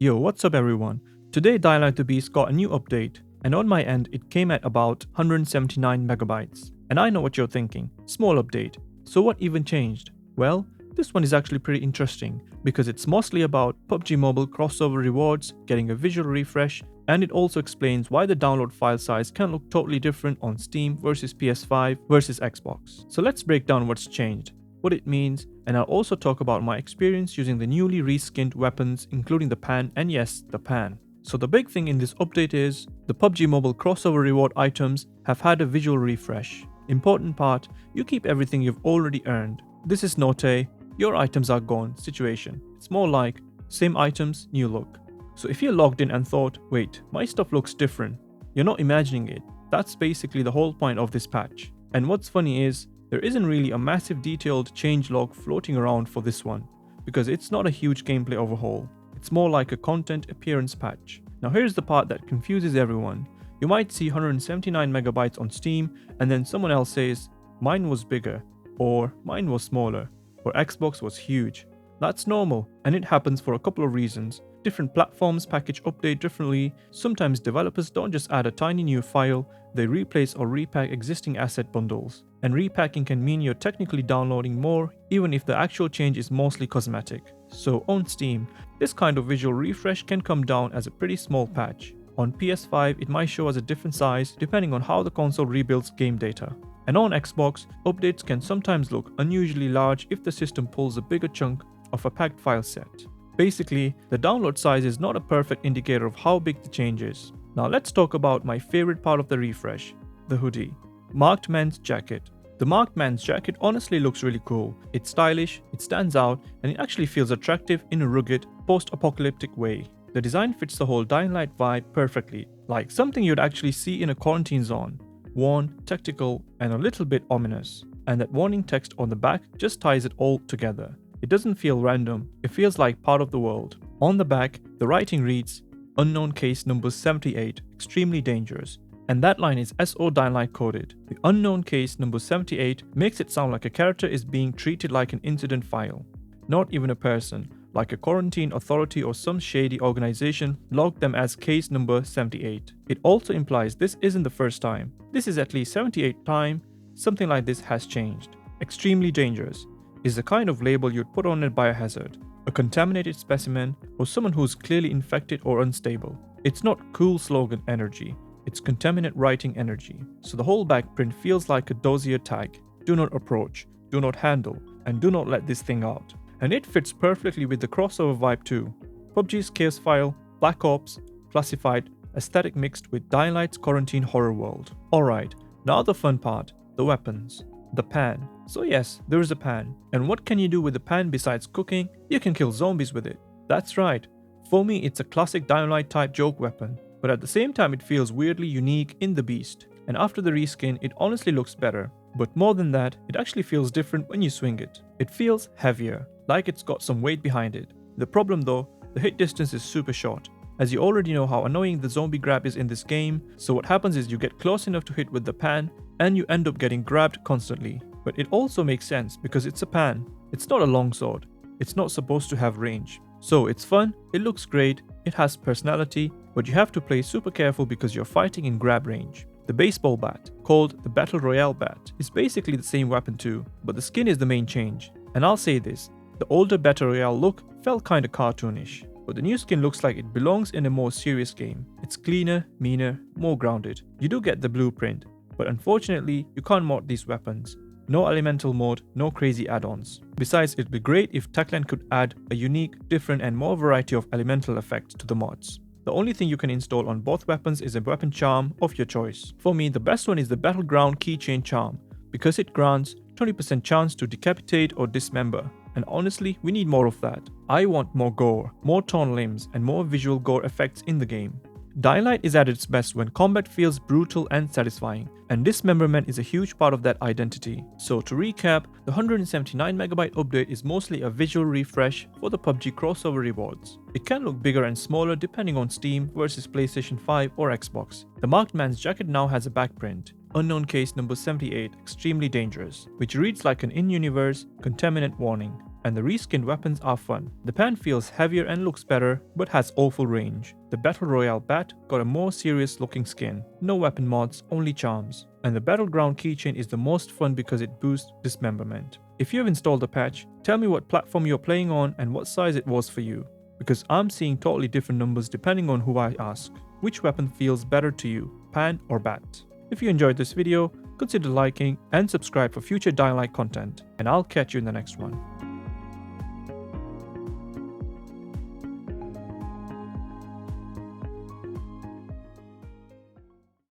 Yo, what's up everyone? Today Dial the Beast got a new update, and on my end it came at about 179 megabytes. And I know what you're thinking, small update. So what even changed? Well, this one is actually pretty interesting because it's mostly about PUBG Mobile crossover rewards, getting a visual refresh, and it also explains why the download file size can look totally different on Steam versus PS5 versus Xbox. So let's break down what's changed, what it means, and I'll also talk about my experience using the newly reskinned weapons including the pan, and yes, the pan. So the big thing in this update is the PUBG Mobile crossover reward items have had a visual refresh. Important part, you keep everything you've already earned. This is not a your items are gone situation. It's more like same items, new look. So if you're logged in and thought, wait, my stuff looks different, you're not imagining it. That's basically the whole point of this patch. And what's funny is, there isn't really a massive detailed change log floating around for this one, because it's not a huge gameplay overhaul. It's more like a content appearance patch. Now here's the part that confuses everyone. You might see 179 megabytes on Steam and then someone else says, mine was bigger, or mine was smaller, or Xbox was huge. That's normal, and it happens for a couple of reasons. Different platforms package update differently. Sometimes developers don't just add a tiny new file, they replace or repack existing asset bundles. And repacking can mean you're technically downloading more, even if the actual change is mostly cosmetic. So on Steam, this kind of visual refresh can come down as a pretty small patch. On PS5, it might show as a different size depending on how the console rebuilds game data. And on Xbox, updates can sometimes look unusually large if the system pulls a bigger chunk of a packed file set. Basically, the download size is not a perfect indicator of how big the change is. Now let's talk about my favorite part of the refresh, the hoodie. Marked Man's Jacket. The Marked Man's Jacket honestly looks really cool. It's stylish, it stands out, and it actually feels attractive in a rugged, post-apocalyptic way. The design fits the whole Dying Light vibe perfectly, like something you'd actually see in a quarantine zone. Worn, tactical, and a little bit ominous. And that warning text on the back just ties it all together. It doesn't feel random, it feels like part of the world. On the back, the writing reads, Unknown Case Number 78, Extremely Dangerous. And that line is SO Dying Light coded. The Unknown Case Number 78 makes it sound like a character is being treated like an incident file. Not even a person, like a quarantine authority or some shady organization logged them as case number 78. It also implies this isn't the first time. This is at least 78th time something like this has changed. Extremely dangerous is the kind of label you'd put on a biohazard, a contaminated specimen, or someone who's clearly infected or unstable. It's not cool slogan energy, it's contaminant writing energy. So the whole back print feels like a dossier tag. Do not approach, do not handle, and do not let this thing out. And it fits perfectly with the crossover vibe too. PUBG's Chaos File, Black Ops, Classified, aesthetic mixed with Dying Light's quarantine horror world. Alright, now the fun part, the weapons. The pan. So yes, there is a pan. And what can you do with the pan besides cooking? You can kill zombies with it. That's right. For me, it's a classic Dying Light type joke weapon. But at the same time, it feels weirdly unique in the beast. And after the reskin, it honestly looks better. But more than that, it actually feels different when you swing it. It feels heavier, like it's got some weight behind it. The problem though, the hit distance is super short. As you already know how annoying the zombie grab is in this game, so what happens is you get close enough to hit with the pan, and you end up getting grabbed constantly. But it also makes sense because it's a pan. It's not a longsword. It's not supposed to have range. So it's fun, it looks great, it has personality, but you have to play super careful because you're fighting in grab range. The baseball bat, called the Battle Royale bat, is basically the same weapon too, but the skin is the main change. And I'll say this, the older Battle Royale look felt kinda cartoonish, but the new skin looks like it belongs in a more serious game. It's cleaner, meaner, more grounded. You do get the blueprint, but unfortunately you can't mod these weapons. No elemental mode, no crazy add-ons. Besides, it'd be great if Techland could add a unique, different and more variety of elemental effects to the mods. The only thing you can install on both weapons is a weapon charm of your choice. For me, the best one is the Battleground Keychain charm, because it grants 20% chance to decapitate or dismember. And honestly, we need more of that. I want more gore, more torn limbs, and more visual gore effects in the game. Dying Light is at its best when combat feels brutal and satisfying, and dismemberment is a huge part of that identity. So to recap, the 179 megabyte update is mostly a visual refresh for the PUBG crossover rewards. It can look bigger and smaller depending on Steam versus PlayStation 5 or Xbox. The Marked Man's Jacket now has a backprint, Unknown Case Number 78, Extremely Dangerous, which reads like an in-universe contaminant warning. And the reskinned weapons are fun. The pan feels heavier and looks better, but has awful range. The Battle Royale bat got a more serious looking skin. No weapon mods, only charms. And the Battleground Keychain is the most fun because it boosts dismemberment. If you have installed the patch, tell me what platform you're playing on and what size it was for you. Because I'm seeing totally different numbers depending on who I ask. Which weapon feels better to you, pan or bat? If you enjoyed this video, consider liking and subscribe for future Dying Light content, and I'll catch you in the next one.